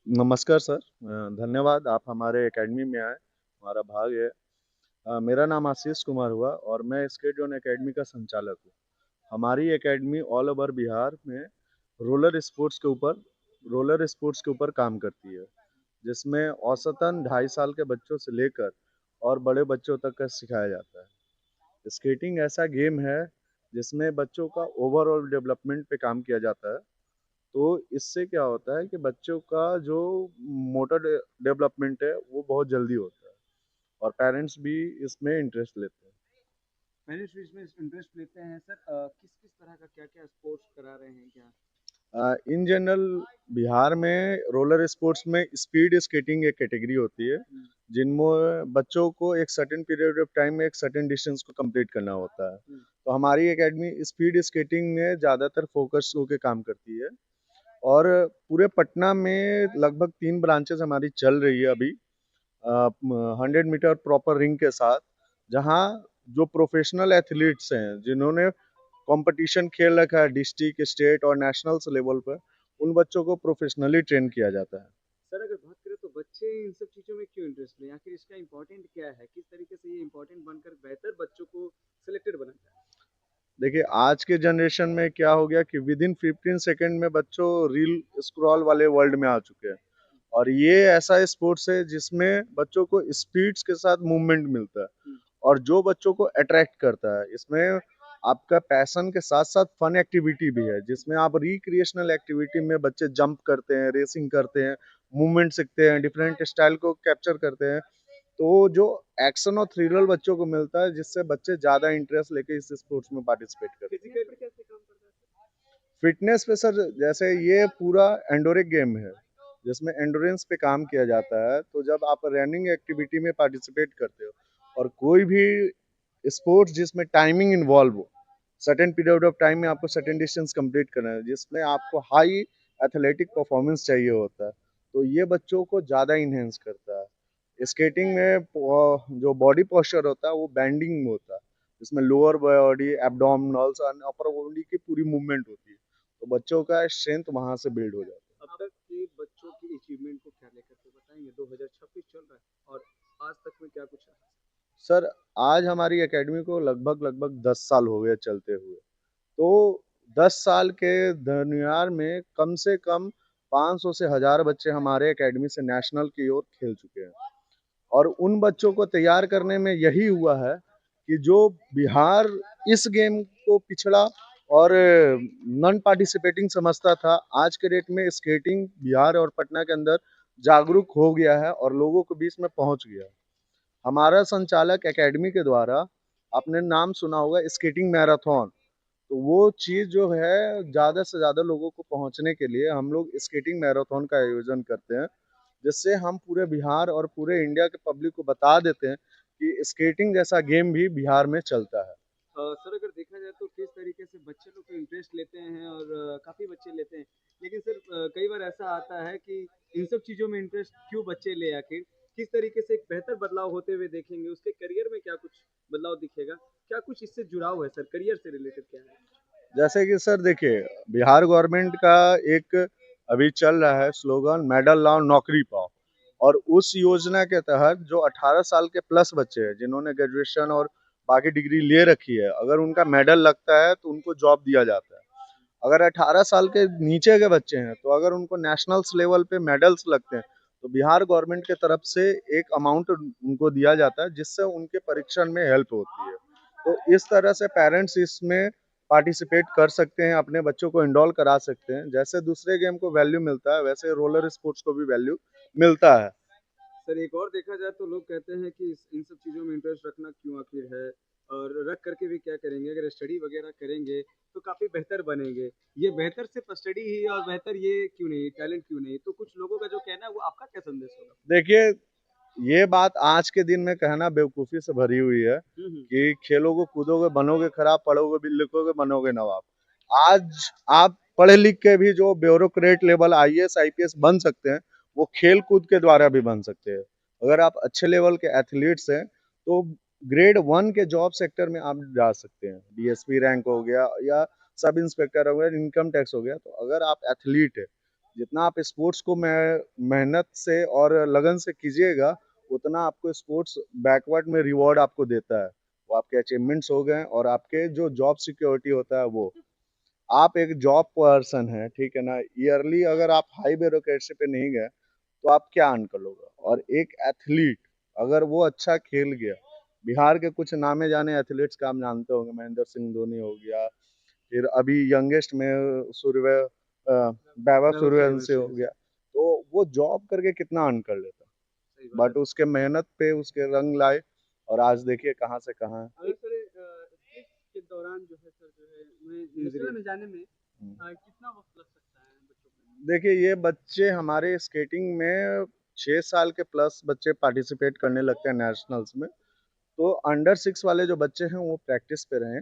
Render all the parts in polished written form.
नमस्कार सर। धन्यवाद आप हमारे एकेडमी में आए, हमारा भाग है। मेरा नाम आशीष कुमार हुआ और मैं स्केट जोन एकेडमी का संचालक हूँ। हमारी एकेडमी ऑल ओवर बिहार में रोलर स्पोर्ट्स के ऊपर रोलर स्पोर्ट्स के ऊपर काम करती है, जिसमें औसतन 2.5 साल के बच्चों से लेकर और बड़े बच्चों तक का सिखाया जाता है। स्केटिंग ऐसा गेम है जिसमें बच्चों का ओवरऑल डेवलपमेंट पे काम किया जाता है। तो इससे क्या होता है कि बच्चों का जो मोटर डेवलपमेंट है वो बहुत जल्दी होता है और पेरेंट्स भी इसमें इंटरेस्ट लेते हैं। पेरेंट्स भी इसमें इंटरेस्ट लेते हैं सर। किस किस तरह का क्या क्या स्पोर्ट्स करा रहे हैं क्या? इन जनरल बिहार में रोलर स्पोर्ट्स में स्पीड स्केटिंग एक कैटेगरी होती है, हम्म, जिनमें बच्चों को एक सर्टेन पीरियड ऑफ टाइम में एक सर्टेन डिस्टेंस को कंप्लीट करना होता है। हम्म, तो हमारी एकेडमी स्पीड स्केटिंग में ज़्यादातर फोकस होकर काम करती है और पूरे पटना में लगभग 3 ब्रांचेस हमारी चल रही है अभी, 100 मीटर प्रॉपर रिंग के साथ, जहाँ जो प्रोफेशनल एथलीट्स हैं जिन्होंने कंपटीशन खेल रखा है डिस्ट्रिक्ट स्टेट और नेशनल्स लेवल पर, उन बच्चों को प्रोफेशनली ट्रेन किया जाता है। सर अगर बात करें तो बच्चे इन सब चीज़ों में क्यों इंटरेस्ट लें? आखिर इसका इम्पोर्टेंट क्या है? किस तरीके से ये इम्पोर्टेंट बनकर बेहतर बच्चों को सिलेक्टेड बनाता है? देखिए आज के जनरेशन में क्या हो गया कि विद इन 15 सेकेंड में बच्चों रील स्क्रॉल वाले वर्ल्ड में आ चुके हैं। और ये ऐसा स्पोर्ट्स है जिसमें बच्चों को स्पीड्स के साथ मूवमेंट मिलता है हम्म, और जो बच्चों को अट्रैक्ट करता है। इसमें आपका पैशन के साथ साथ फन एक्टिविटी भी है, जिसमें आप रिक्रिएशनल एक्टिविटी में बच्चे जंप करते हैं, रेसिंग करते हैं, मूवमेंट सीखते हैं, डिफरेंट स्टाइल को कैप्चर करते हैं। तो जो एक्शन और थ्रिलर बच्चों को मिलता है, जिससे बच्चे ज़्यादा इंटरेस्ट लेके इस स्पोर्ट्स में पार्टिसिपेट करते हैं। फिजिकल पर कैसे काम करता है सर? फिटनेस पे सर, जैसे ये पूरा एंडोरिक गेम है जिसमें एंडोरेंस पे काम किया जाता है। तो जब आप रनिंग एक्टिविटी में पार्टिसिपेट करते हो और कोई भी स्पोर्ट्स जिसमें टाइमिंग इन्वॉल्व हो, सर्टेन पीरियड ऑफ टाइम में आपको सर्टेन डिस्टेंस कंप्लीट करना है, जिसमें आपको हाई एथलेटिक परफॉर्मेंस चाहिए होता है, तो ये बच्चों को ज़्यादा इन्हेंस करता है। स्केटिंग में जो बॉडी पोस्चर होता है वो बैंडिंग होता है, जिसमें लोअर बॉडी, एब्डोमिनल्स और अपर बॉडी की पूरी मूवमेंट होती है। तो बच्चों का स्ट्रेंथ वहां से बिल्ड हो जाता अब तक के बच्चों की अचीवमेंट को क्या लेकर के बताएंगे? 2026 चल रहा है और आज तक में क्या कुछ रहा? है। सर आज हमारी एकेडमी को लगभग लगभग 10 साल हो गए चलते हुए। तो 10 साल के दरमियान में कम से कम 500 से 1000 बच्चे हमारे एकेडमी से नेशनल की ओर खेल चुके हैं। और उन बच्चों को तैयार करने में यही हुआ है कि जो बिहार इस गेम को पिछड़ा और नॉन पार्टिसिपेटिंग समझता था, आज के डेट में स्केटिंग बिहार और पटना के अंदर जागरूक हो गया है और लोगों के बीच में पहुंच गया। हमारा संचालक एकेडमी के द्वारा, आपने नाम सुना होगा स्केटिंग मैराथन, तो वो चीज़ जो है ज़्यादा से ज़्यादा लोगों को पहुंचने के लिए हम लोग स्केटिंग मैराथन का आयोजन करते हैं, जिससे हम पूरे बिहार और पूरे इंडिया के पब्लिक को बता देते हैं कि स्केटिंग जैसा गेम भी बिहार में चलता है। सर अगर देखा जाए तो किस तरीके से बच्चे लोग तो इंटरेस्ट लेते हैं और काफ़ी बच्चे लेते हैं, लेकिन सर कई बार ऐसा आता है कि इन सब चीज़ों में इंटरेस्ट क्यों बच्चे ले आखिर? किस तरीके से एक बेहतर बदलाव होते हुए देखेंगे? उसके करियर में क्या कुछ बदलाव दिखेगा? क्या कुछ इससे जुड़ाव है सर? करियर से रिलेटेड क्या है? जैसे कि सर देखिए, बिहार गवर्नमेंट का एक अभी चल रहा है स्लोगन, मेडल लाओ नौकरी पाओ। और उस योजना के तहत जो 18 साल के प्लस बच्चे हैं जिन्होंने ग्रेजुएशन और बाकी डिग्री ले रखी है, अगर उनका मेडल लगता है तो उनको जॉब दिया जाता है। अगर 18 साल के नीचे के बच्चे हैं तो अगर उनको नेशनल्स लेवल पे मेडल्स लगते हैं, तो बिहार गवर्नमेंट के तरफ से एक अमाउंट उनको दिया जाता है, जिससे उनके परीक्षण में हेल्प होती है। तो इस तरह से पेरेंट्स इसमें पार्टिसिपेट कर सकते हैं, अपने बच्चों को इनरोल करा सकते हैं। जैसे दूसरे गेम को वैल्यू मिलता है, वैसे रोलर स्पोर्ट्स को भी वैल्यू मिलता है। सर एक और देखा जाए तो लोग कहते हैं कि इन सब चीज़ों में इंटरेस्ट रखना क्यों आखिर है, और रख करके भी क्या करेंगे? अगर स्टडी वगैरह करेंगे तो काफ़ी बेहतर बनेंगे। ये बेहतर सिर्फ स्टडी ही है और बेहतर ये क्यों नहीं, टैलेंट क्यों नहीं? तो कुछ लोगों का जो कहना है वो आपका क्या संदेश होगा? देखिए, ये बात आज के दिन में कहना बेवकूफ़ी से भरी हुई है हम्म। कि खेलोगे, कूदोगे, बनोगे खराब, पढ़ोगे भी लिखोगे, बनोगे नवाब। आज आप पढ़ लिख के भी जो ब्यूरोक्रेट लेवल आईएएस, आईपीएस बन सकते हैं, वो खेल कूद के द्वारा भी बन सकते हैं। अगर आप अच्छे लेवल के एथलीट्स हैं, तो ग्रेड 1 के जॉब सेक्टर में आप जा सकते हैं। डीएसपी रैंक हो गया या सब इंस्पेक्टर हो गया, इनकम टैक्स हो गया। तो अगर आप एथलीट है, जितना आप स्पोर्ट्स को मेहनत से और लगन से कीजिएगा, उतना आपको स्पोर्ट्स बैकवर्ड में रिवॉर्ड आपको देता है। वो आपके अचीवमेंट्स हो गए और आपके जो जॉब सिक्योरिटी होता है वो। आप एक जॉब पर्सन हैं, ठीक है ना? ईयरली अगर आप हाई ब्यूरोक्रेसी पे नहीं गए, तो आप क्या अर्न कर लोगे? और एक एथलीट अगर वो अच्छा खेल गया, बिहार के कुछ नामे जाने एथलीट्स का आप जानते होंगे, महेंद्र सिंह धोनी हो गया, फिर अभी यंगेस्ट में वैभव वैभव सूर्यवंशी हो सूर्यवंशी। गया। तो वो जॉब करके कितना अर्न कर लेता, सही बात है। बट उसके मेहनत पे उसके रंग लाए और आज देखिए कहाँ से कहाँ है। अगर सर स्किल्स के दौरान जो है सर जो है मैं नेशनल में जाने में हम्म। कितना वक्त लग सकता है बच्चों को? देखिए ये बच्चे हमारे स्केटिंग में 6 साल के प्लस बच्चे पार्टिसिपेट करने लगते हैं नेशनल्स में। तो अंडर 6 वाले जो बच्चे हैं वो प्रैक्टिस पे रहे,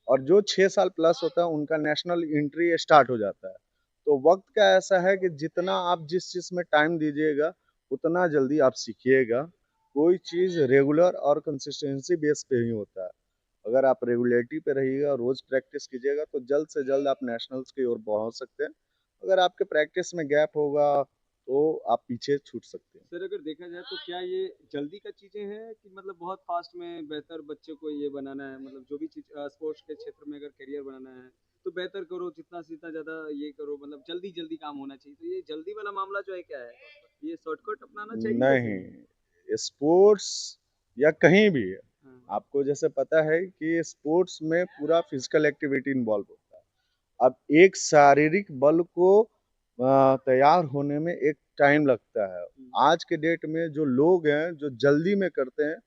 और जो 6 साल प्लस होता है उनका नेशनल एंट्री स्टार्ट हो जाता है। तो वक्त का ऐसा है कि जितना आप जिस चीज़ में टाइम दीजिएगा, उतना जल्दी आप सीखिएगा। कोई चीज़ रेगुलर और कंसिस्टेंसी बेस पे ही होता है। अगर आप रेगुलरिटी पे रहिएगा, रोज़ प्रैक्टिस कीजिएगा, तो जल्द से जल्द आप नेशनल्स की ओर पहुँच सकते हैं। अगर आपके प्रैक्टिस में गैप होगा, तो आप पीछे छूट सकते हैं। सर अगर देखा जाए तो क्या ये जल्दी का चीज़ें हैं कि मतलब बहुत फास्ट में बेहतर बच्चे को ये बनाना है, मतलब जो भी चीज़ स्पोर्ट्स के क्षेत्र में अगर करियर बनाना है तो बेहतर करो, जितना से जितना ज़्यादा ये करो, मतलब जल्दी जल्दी काम होना चाहिए, तो ये जल्दी वाला मामला जो है क्या है, ये शॉर्टकट अपनाना चाहिए या सही? नहीं, स्पोर्ट्स या कहीं भी हाँ। आपको जैसे पता है कि स्पोर्ट्स में पूरा फिजिकल एक्टिविटी इन्वॉल्व होता है। अब एक शारीरिक बल को तैयार होने में एक टाइम लगता है। हम्म, आज के डेट में जो लोग हैं जो जल्दी में करते हैं,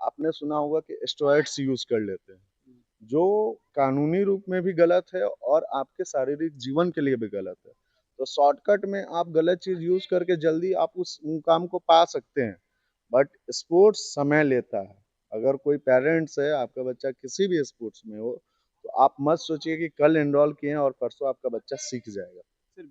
आपने सुना होगा कि स्टेरॉइड्स यूज कर लेते हैं, हम्म, जो कानूनी रूप में भी गलत है और आपके शारीरिक जीवन के लिए भी गलत है। तो शॉर्टकट में आप गलत चीज यूज करके जल्दी आप उस मुकाम को पा सकते हैं, बट स्पोर्ट्स समय लेता है। अगर कोई पेरेंट्स है, आपका बच्चा किसी भी स्पोर्ट्स में हो, तो आप मत सोचिए कि कल एनरोल किए हैं और परसों आपका बच्चा सीख जाएगा। सर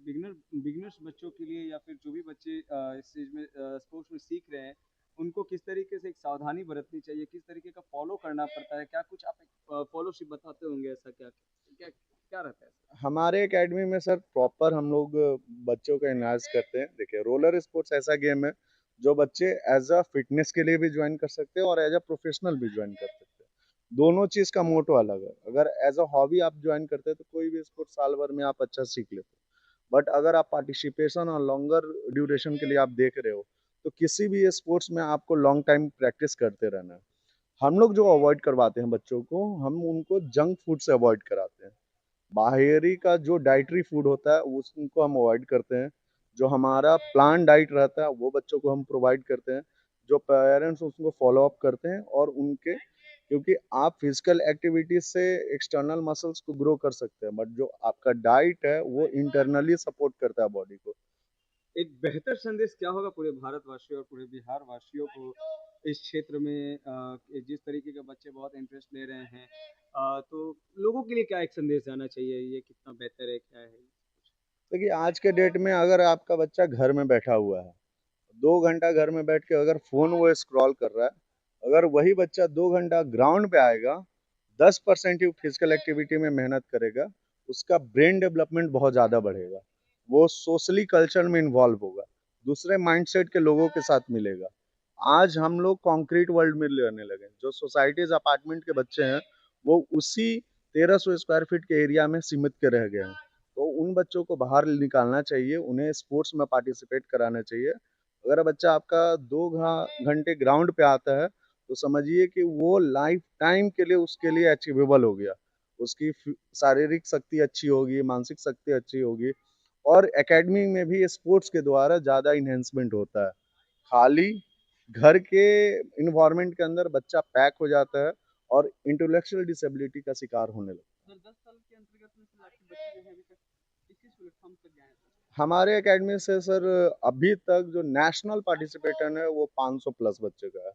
बिगनर्स बच्चों के लिए या फिर जो भी बच्चे इस चीज़ में स्पोर्ट्स में सीख रहे हैं, उनको किस तरीके से एक सावधानी बरतनी चाहिए, किस तरीके का फॉलो करना पड़ता है, क्या कुछ आप एक फॉलोशिप बताते होंगे, ऐसा क्या क्या क्या रहता है सर? हमारे एकेडमी में सर प्रॉपर हम लोग बच्चों को इनहांस करते हैं। देखिए रोलर स्पोर्ट्स ऐसा गेम है जो बच्चे एज अ फिटनेस के लिए भी ज्वाइन कर सकते हैं और एज अ प्रोफेशनल भी ज्वाइन कर सकते हैं। दोनों चीज़ का मोटो अलग है। अगर एज अ हॉबी आप ज्वाइन करते हैं तो कोई भी स्पोर्ट साल भर में आप अच्छा सीख लेते हैं, बट अगर आप पार्टिसिपेशन और लॉन्गर ड्यूरेशन के लिए आप देख रहे हो, तो किसी भी स्पोर्ट्स में आपको लॉन्ग टाइम प्रैक्टिस करते रहना है। हम लोग जो अवॉइड करवाते हैं बच्चों को, हम उनको जंक फूड से अवॉइड कराते हैं। बाहरी का जो डाइटरी फूड होता है उसको हम अवॉइड करते हैं। जो हमारा प्लान डाइट रहता है वो बच्चों को हम प्रोवाइड करते हैं। जो पेरेंट्स उसको फॉलो अप करते हैं और उनके, क्योंकि आप फिजिकल एक्टिविटी से एक्सटर्नल मसल्स को ग्रो कर सकते हैं, बट जो आपका डाइट है वो इंटरनली सपोर्ट करता है बॉडी को। एक बेहतर संदेश क्या होगा पूरे भारतवासियों और पूरे बिहार वासियों को इस क्षेत्र में, जिस तरीके के बच्चे बहुत इंटरेस्ट ले रहे हैं, तो लोगों के लिए क्या एक संदेश जाना चाहिए, ये कितना बेहतर है, क्या है? देखिए आज के डेट में अगर आपका बच्चा घर में बैठा हुआ है, 2 घंटा घर में बैठ के अगर फोन वो स्क्रॉल कर रहा है, अगर वही बच्चा 2 घंटा ग्राउंड पे आएगा, 10% ही फिजिकल एक्टिविटी में मेहनत करेगा, उसका ब्रेन डेवलपमेंट बहुत ज़्यादा बढ़ेगा। वो सोशली कल्चर में इन्वॉल्व होगा, दूसरे माइंडसेट के लोगों के साथ मिलेगा। आज हम लोग कॉन्क्रीट वर्ल्ड में रहने लगे। जो सोसाइटीज अपार्टमेंट के बच्चे हैं, वो उसी 1300 स्क्वायर फीट के एरिया में सीमित के रह गए हैं। तो उन बच्चों को बाहर निकालना चाहिए, उन्हें स्पोर्ट्स में पार्टिसिपेट कराना चाहिए। अगर बच्चा आपका 2 घंटे ग्राउंड पे आता है, तो समझिए कि वो लाइफ टाइम के लिए उसके लिए अचीवेबल हो गया। उसकी शारीरिक शक्ति अच्छी होगी, मानसिक शक्ति अच्छी होगी, और एकेडमी में भी स्पोर्ट्स के द्वारा ज़्यादा इन्हेंसमेंट होता है। खाली घर के इन्वायरमेंट के अंदर बच्चा पैक हो जाता है और इंटेलेक्चुअल डिसेबिलिटी का शिकार होने लगता है। सर 10 साल के अंतर्गत में सर आपके बच्चे जो हैं अभी तक किस किस प्लेटफॉर्म तक गए हैं सर? हमारे एकेडमी से सर अभी तक जो नेशनल पार्टिसिपेटर है वो 500 प्लस बच्चे का है,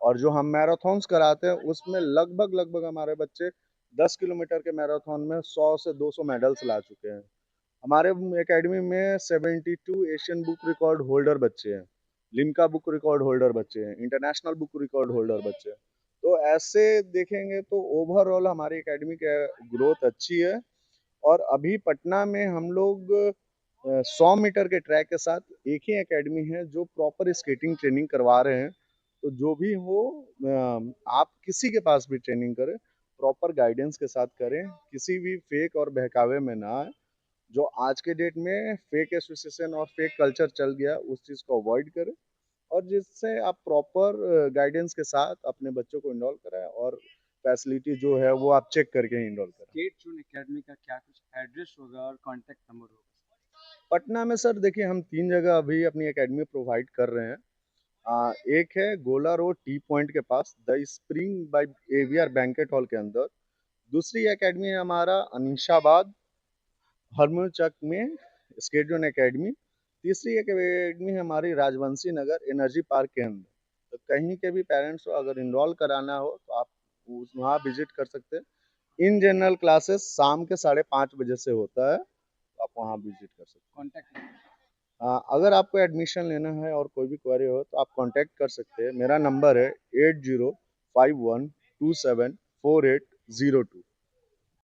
और जो हम मैराथन्स कराते हैं उसमें लगभग लगभग हमारे बच्चे 10 किलोमीटर के मैराथन में 100 से 200 मेडल्स ला चुके हैं। हमारे एकेडमी में 72 एशियन बुक रिकॉर्ड होल्डर बच्चे हैं, लिम्का बुक रिकॉर्ड होल्डर बच्चे हैं, इंटरनेशनल बुक रिकॉर्ड होल्डर बच्चे हैं। तो ऐसे देखेंगे तो ओवरऑल हमारी एकेडमी की ग्रोथ अच्छी है। और अभी पटना में हम लोग 100 मीटर के ट्रैक के साथ एक ही एकेडमी है जो प्रॉपर स्केटिंग ट्रेनिंग करवा रहे हैं। तो जो भी हो, आप किसी के पास भी ट्रेनिंग करें, प्रॉपर गाइडेंस के साथ करें, किसी भी फेक और बहकावे में ना आए। जो आज के डेट में फेक एसोसिएशन और फेक कल्चर चल गया, उस चीज़ को अवॉइड करें और जिससे आप प्रॉपर गाइडेंस के साथ अपने बच्चों को इनरोल कराएं और फैसिलिटी जो है वो आप चेक करके ही इनरोल कराएं। स्केट जोन एकेडमी का क्या कुछ एड्रेस होगा और कॉन्टैक्ट नंबर होगा? पटना में सर देखिए, हम 3 जगह अभी अपनी एकेडमी प्रोवाइड कर रहे हैं। एक है गोला रोड टी पॉइंट के पास the spring by Avior banquet hall के अंदर। दूसरी एकेडमी है हमारा अनीशाबाद हरमुचक में स्केट जोन एकेडमी। तीसरी एकेडमी है हमारी राजवंशी नगर एनर्जी पार्क के अंदर। तो कहीं के भी पेरेंट्स को अगर इनरोल कराना हो तो आप वहाँ विजिट कर सकते हैं। इन जनरल क्लासेस शाम के 5:30 बजे से होता है, तो आप वहाँ विजिट कर सकते हैं। Contact number? अगर आपको एडमिशन लेना है और कोई भी क्वेरी हो तो आप कांटेक्ट कर सकते हैं। मेरा नंबर है 8051274802।